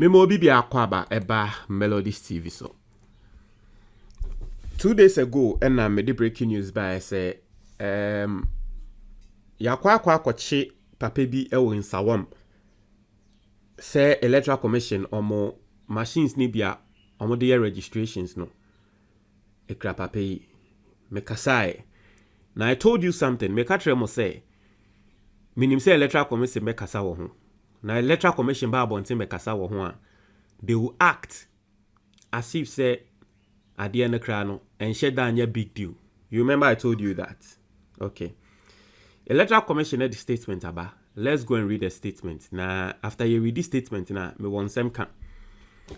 Memo bibi akwaba eba Melodies TV so. 2 days ago, and I made breaking news by say, yakwa kwache papa bi ewo insawam. Say electoral commission omo machines ni bia omo de registrations no. Ekra papa yi me kasai. Now I told you something. Me katre mo say. Minim say electoral commission me kasa wo ho. Now electoral commission ba abonte me kasa wo ho a. They will act as if say ade na kra no and share down big deal. You remember I told you that. Okay. Electoral commission the statement aba. Let's go and read the statement. Now after you read this statement now me won sem kan.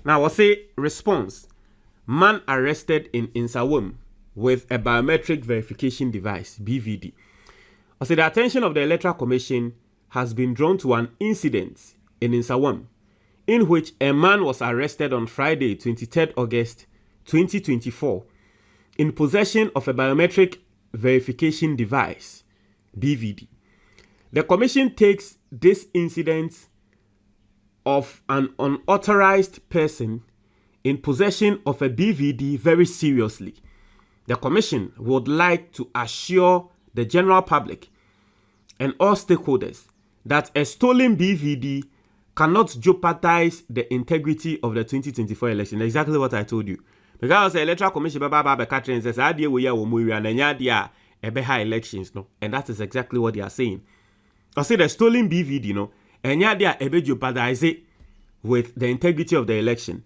Now I say response. Man arrested in Insawam with a biometric verification device, BVD. I say the attention of the Electoral Commission has been drawn to an incident in Insawam in which a man was arrested on Friday, 23rd August 2024 in possession of a biometric verification device, BVD. The Commission takes this incident of an unauthorized person in possession of a BVD very seriously. The Commission would like to assure the general public and all stakeholders that a stolen BVD cannot jeopardize the integrity of the 2024 election. Exactly what I told you. Because the Electoral Commission says, elections, no? And that is exactly what they are saying. I say the stolen BVD, no? And they are jeopardize it with the integrity of the election.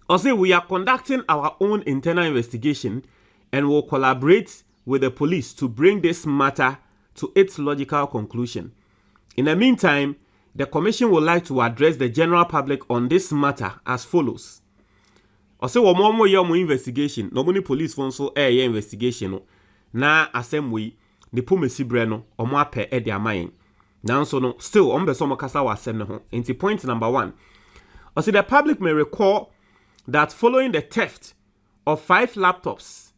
Also, we are conducting our own internal investigation and will collaborate with the police to bring this matter to its logical conclusion. In the meantime, the Commission would like to address the general public on this matter as follows. Also, we more investigation. Normally, police phone so investigation. Na assembly the pomesi breno omo ape e dia mayen. Now so no still on beso mo kasa wa asem ne ho. Into point number 1. Also, the public may recall that following the theft of 5 laptops,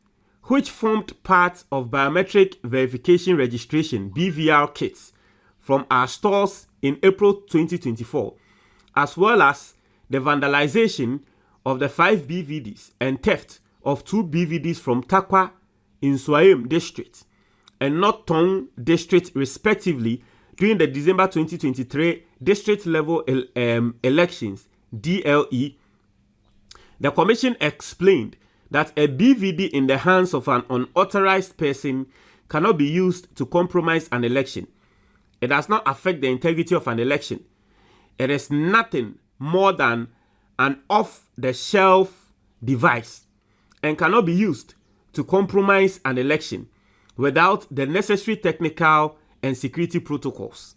which formed part of biometric verification registration (BVR) kits from our stores in April 2024, as well as the vandalization of the 5 BVDs and theft of 2 BVDs from Takwa in Swayim district and North Tong district respectively during the December 2023 district level elections (DLE), the Commission explained that a BVD in the hands of an unauthorized person cannot be used to compromise an election. It does not affect the integrity of an election. It is nothing more than an off-the-shelf device and cannot be used to compromise an election without the necessary technical and security protocols.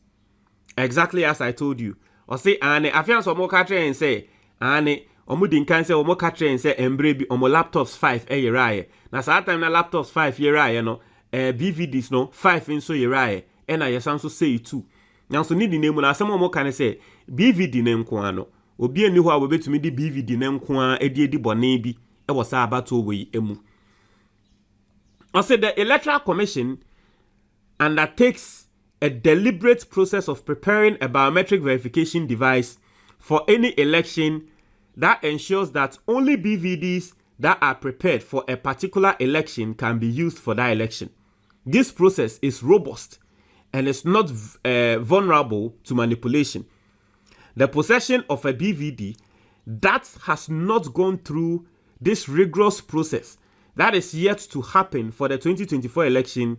Exactly as I told you. Or say, ane, afian so mo katre and say, ane, omo din kan say omo katre and say, embre bi omo laptops 5 yeraye. Na sa time na laptops 5 yeraye no, BVDs no, 5 inso yeraye. Ena yesanso say 2. Now so need the name na asem omo kan say, BVD ne nko ano. Obi eni ho a wobetumi di BVD ne nko a edi bone bi e wo sa abato we emu. I said the Electoral Commission undertakes a deliberate process of preparing a biometric verification device for any election that ensures that only BVDs that are prepared for a particular election can be used for that election. This process is robust and is not vulnerable to manipulation. The possession of a BVD that has not gone through this rigorous process that is yet to happen for the 2024 election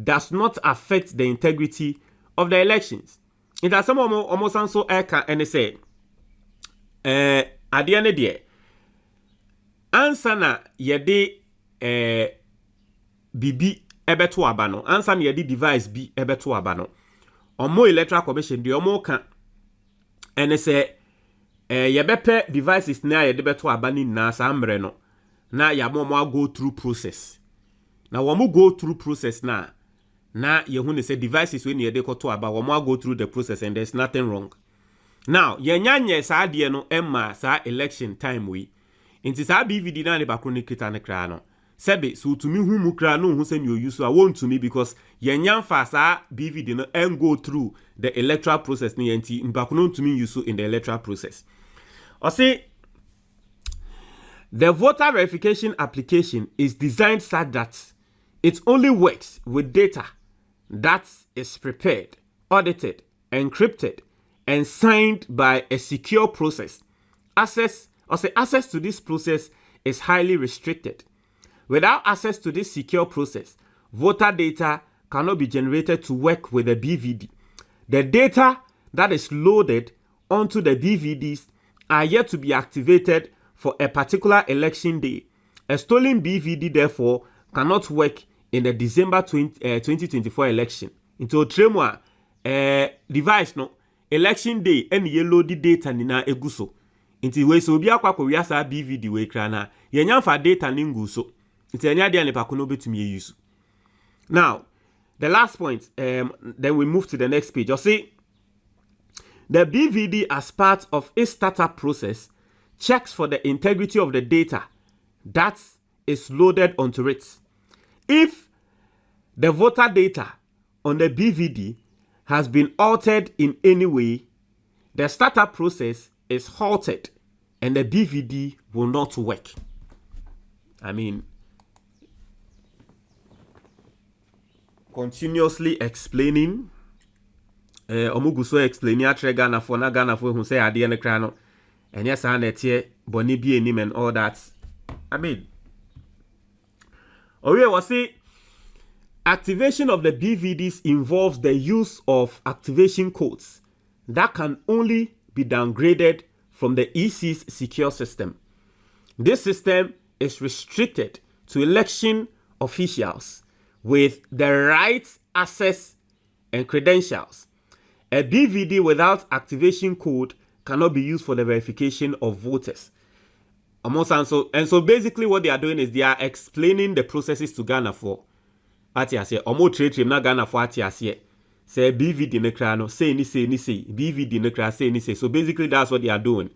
does not affect the integrity of the elections. It has some almost so eka and say, at the end of the day, answer na yede bibi ebeto abano, answer na yede device bi ebeto abano. Omo Electoral Commission di omo kan and say, yebepe devices na yede beto abani na sa amre no. Na ya mo go through process. Na wo go through process na ye hu ne say devices when ye dey koto aba wo go through the process and there's nothing wrong. Now ye nyanye sa de no emma sa election time we. Inti sa BVD na ne bakro ne kita ne kra no. Sebe so to me hu mu kra no hu say me use so I want to me because ye nyam fa sa BVD no and go through the electoral process ni enti bakro to me use so in the electoral process. Or say the voter verification application is designed such that it only works with data that is prepared, audited, encrypted, and signed by a secure process. Access to this process is highly restricted. Without access to this secure process, voter data cannot be generated to work with the BVD. The data that is loaded onto the BVDs are yet to be activated for a particular election day. A stolen BVD, therefore, cannot work in the December 2024 election. Into tremor device no election day and yellow the data nina eguso. Into we so be akwa kowiasa BVD we krana yenya fa data ninguso. Into enya dia nepa kono betumi use. Now, the last point, then we move to the next page. You see, the BVD as part of its startup process checks for the integrity of the data that is loaded onto it. If the voter data on the BVD has been altered in any way, the startup process is halted and the BVD will not work. I mean, continuously explaining, omuguso explaining atre Ghana for who say adie ne kra no, and yes, I netie boni bi enim and all that. I mean, was say activation of the BVDs involves the use of activation codes that can only be downgraded from the EC's secure system. This system is restricted to election officials with the right access and credentials. A BVD without activation code cannot be used for the verification of voters. And so basically what they are doing is they are explaining the processes to Ghana for. Atiase, omo trade na Ghana for atiase. Say BVD ne kra no, say ni BVD ne kra say ni say. So basically that's what they are doing.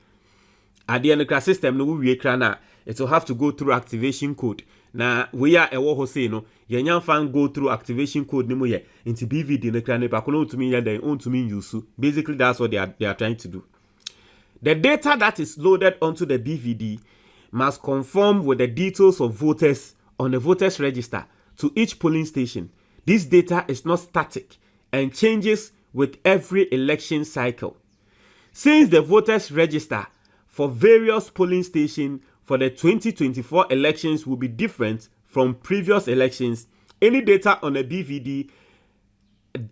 At the end system no we kra na, it will have to go through activation code. Na we are ewo ho say no, yenyan fan go through activation code ni mo ye into BVD ne kra ne pa kono ntumi ya den ntumi use. Basically that's what they are trying to do. The data that is loaded onto the BVD must conform with the details of voters on the voters register to each polling station. This data is not static and changes with every election cycle. Since the voters register for various polling stations for the 2024 elections will be different from previous elections, any data on the BVD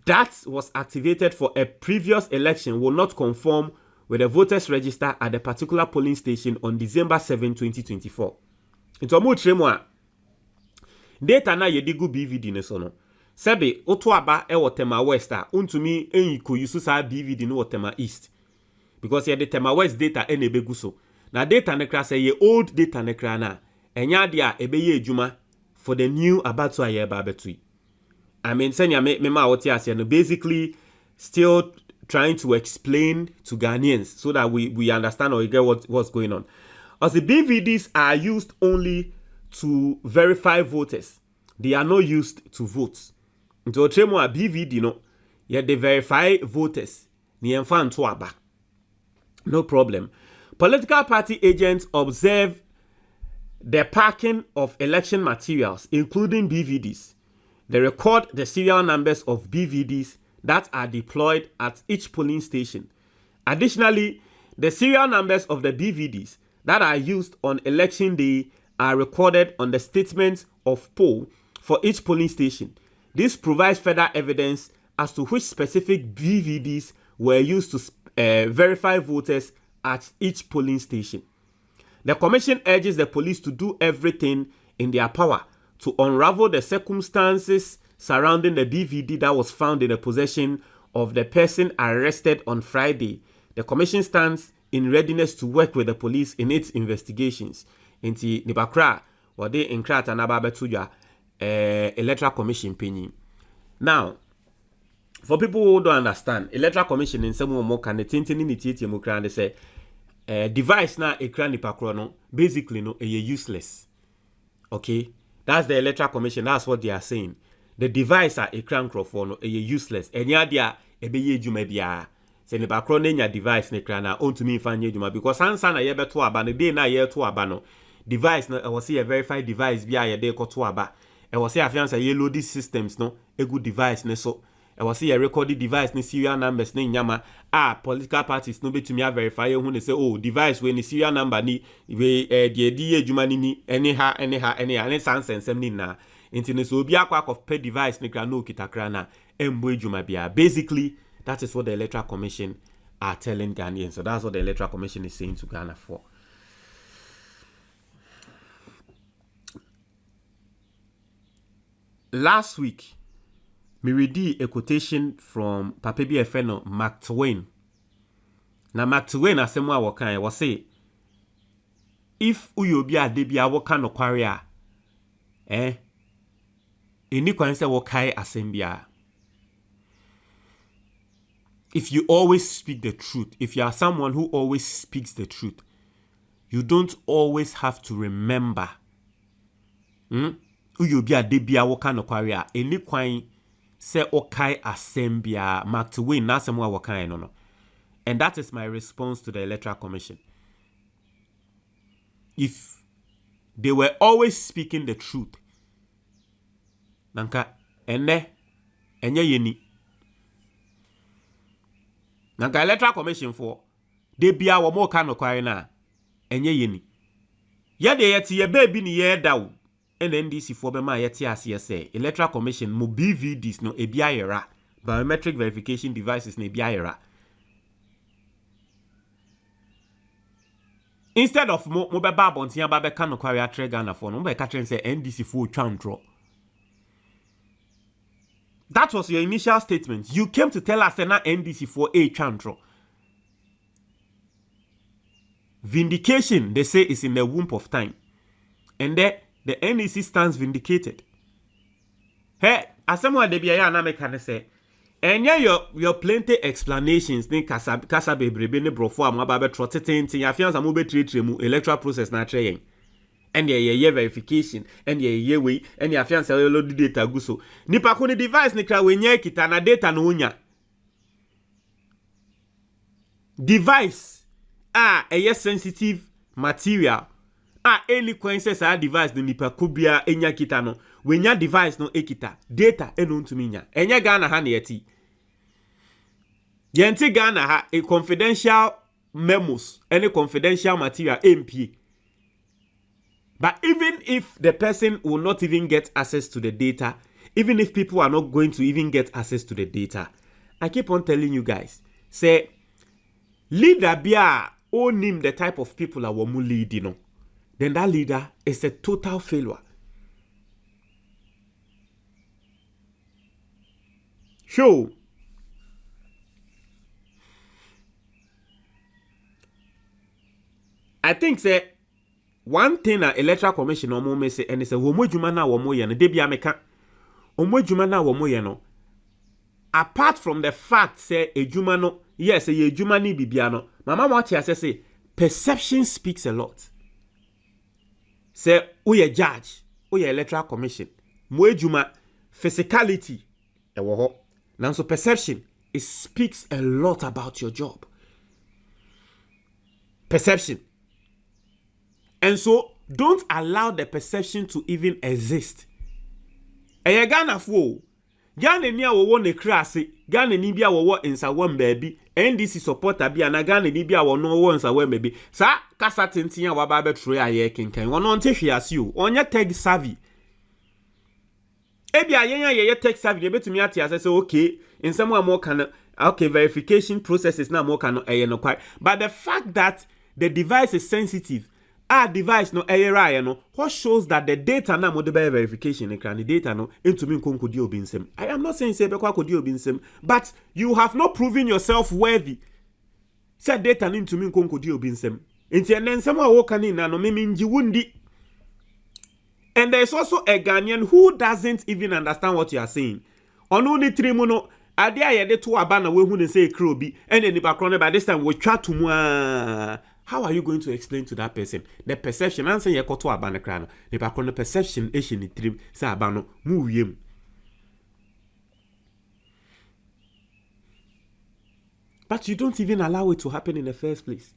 that was activated for a previous election will not conform with the voters register at the particular polling station on December 7, 2024. Into mo tremwa data na yedigu BVD ne so no. Sebe oto aba e Tema West a untumi enyi ko use sa BVD no Tema East. Because ye the Tema West data enebegu so. Na data ne kra say ye old data ne kra na enya dia ebeye adwuma for the new abatu aye ba betui. I mean senya me ma wote ase no basically still trying to explain to Ghanaians so that we understand or we get what's going on. As the BVDs are used only to verify voters, they are not used to vote. Into tremo a BVD no, yet they verify voters. Ni enfan to aba. No problem. Political party agents observe the packing of election materials, including BVDs. They record the serial numbers of BVDs that are deployed at each polling station. Additionally, the serial numbers of the BVDs that are used on election day are recorded on the statement of poll for each polling station. This provides further evidence as to which specific BVDs were used to verify voters at each polling station. The commission urges the police to do everything in their power to unravel the circumstances surrounding the BVD that was found in the possession of the person arrested on Friday. The commission stands in readiness to work with the police in its investigations. Inti nibakra wade inkrata na babetuja electoral commission penny. Now, for people who don't understand, electoral commission in some more can tintin in the they say device na ekra nipakro no basically no useless. Okay, that's the electoral commission. That's what they are saying. The device are a crank microphone useless. Enya dia ebeye juma bia. se ne ba kro na nya device ne kra na ontumi mfa nya adwuma because ansa na ye beto aba no day na ye to aba no device no e was a verified device bi a ye de koto aba e was a afiansa ye load systems no egu device ne so e was a recorded device ne serial numbers ne nyama political parties no betumi a verify hu ne say oh device we ne serial number ni we de di adwuma ni anyha ne sansensem ni na internet so obi akwa of pay device ne kra no kitakra na embo adwuma bia. Basically that is what the Electoral Commission are telling Ghanaians. So that's what the Electoral Commission is saying to Ghana for. Last week, me read a quotation from Papa B. Efeno, Mark Twain. Now, Mark Twain, asemwa wakan, was say, if uyobi a debi a wakan no kwaria, ini kwa nse wakai asembia. If you always speak the truth, if you are someone who always speaks the truth, you don't always have to remember. Uyobi a debi a wakan no kwaria, ini kwa se okai asembia. Mark Twain, na asemwa wakan no. And that is my response to the Electoral Commission. If they were always speaking the truth, nanka enye yeni. Nanka Electoral Commission for they be our more kind of kwari na enye yeni. Yade yeti ye baby ni ye daw. And NDC for be ma yeti asese Electoral Commission mo BVDs no ebia yera. Biometric verification devices ne ebia yera. Instead of mo be ba bontia ba be kan no kwari atre Ghana for no be ka tren say NDC for twantro. That was your initial statement. You came to tell us that NDC for a twantro. Vindication, they say, is in the womb of time. And there, the NDC stands vindicated. Hey, as someone they be a na make say, and yeah, your plenty explanations, then kasa bebrebe ne brofo amaba be trotete ntin ya fianza mo be tretremu electoral process na treyen. And ye verification, and ye way, and ya fianza load data guso. Nipa ko ni device ni kra wenye kita na data no unya. Device a sensitive material. Any consequences a device no nipa ko bia enya kita no. Wenya device no ekita data eno ntumi nya. Enya Ghana ha na yeti. Yenti Ghana ha a confidential memos, any confidential material MP. But even if the person will not even get access to the data, even if people are not going to even get access to the data, I keep on telling you guys, say, leader bia o name the type of people that will lead, you know, then that leader is a total failure. Show. I think say one thing that Electoral Commission omo me say and say womo dwuma na womo ye no de bia meka omo dwuma na womo ye no apart from the fact say edwuma no yes ye edwuma ni bibia no mama mo tia say perception speaks a lot. Say we judge, we Electoral Commission mo edwuma physicality e wo ho. Now, so perception, it speaks a lot about your job. Perception. And so, don't allow the perception to even exist. Eye Ghana fo. Ghana ni a wo ne krase. Ghana ni bia wo insa won baby. NDC supporter bia na Ghana ni bia wo no wo insa won baby. Sa kasa tintin a waba betro aye kenkan. Wono nte hwiase o. Onye tech savvy. Ebia ye tech savvy de betumi ati ase say okay in some way more can okay verification processes now more can no quite, but the fact that the device is sensitive device no right no what shows that the data now more the verification and the data no into me konkodi obinsem. I am not saying say be kwa kodi obinsem, but you have not proven yourself worthy. Say data into me konkodi obinsem. Inti enen some way can na no me minji wundi. And there's also a Ghanaian who doesn't even understand what you are saying. On only 3 mono, adia ye de to abana we who say krobi, and then the background by this time we chat to moi. How are you going to explain to that person the perception? Answer ye koto abana krano. The background perception is in the trim say abano move yem. But you don't even allow it to happen in the first place.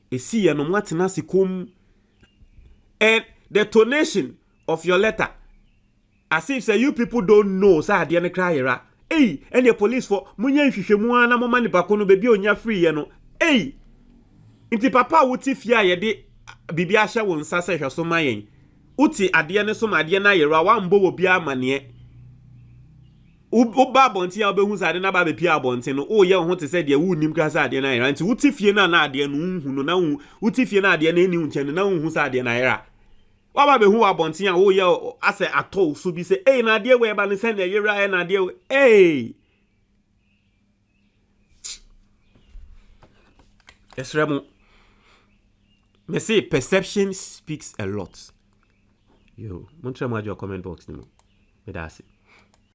You see, and the tonation of your letter, as if say you people don't know, say the cry. Hey, and the police for Munya Shishemua na mama ni bakono baby onya free no. Hey, inti papa wuti fia ye de bibi ahya won sase hweso mayen. Uti ade ne so ade na yera wa mbo wo bia amane. Uba bonti ya obehu sade na ba be pia bonti no o ye ho te se de wu nim ka sade na yera. Nti uti fie na ade no hu no na hu uti fie na ade na eni nchen na hu sade na yera. Waba be hu abonten a wo ye ase ato so bi se na ade we ba ne se na yera na ade we Esremo me say perception speaks a lot. Yo, montre moi your comment box ni mo. Me da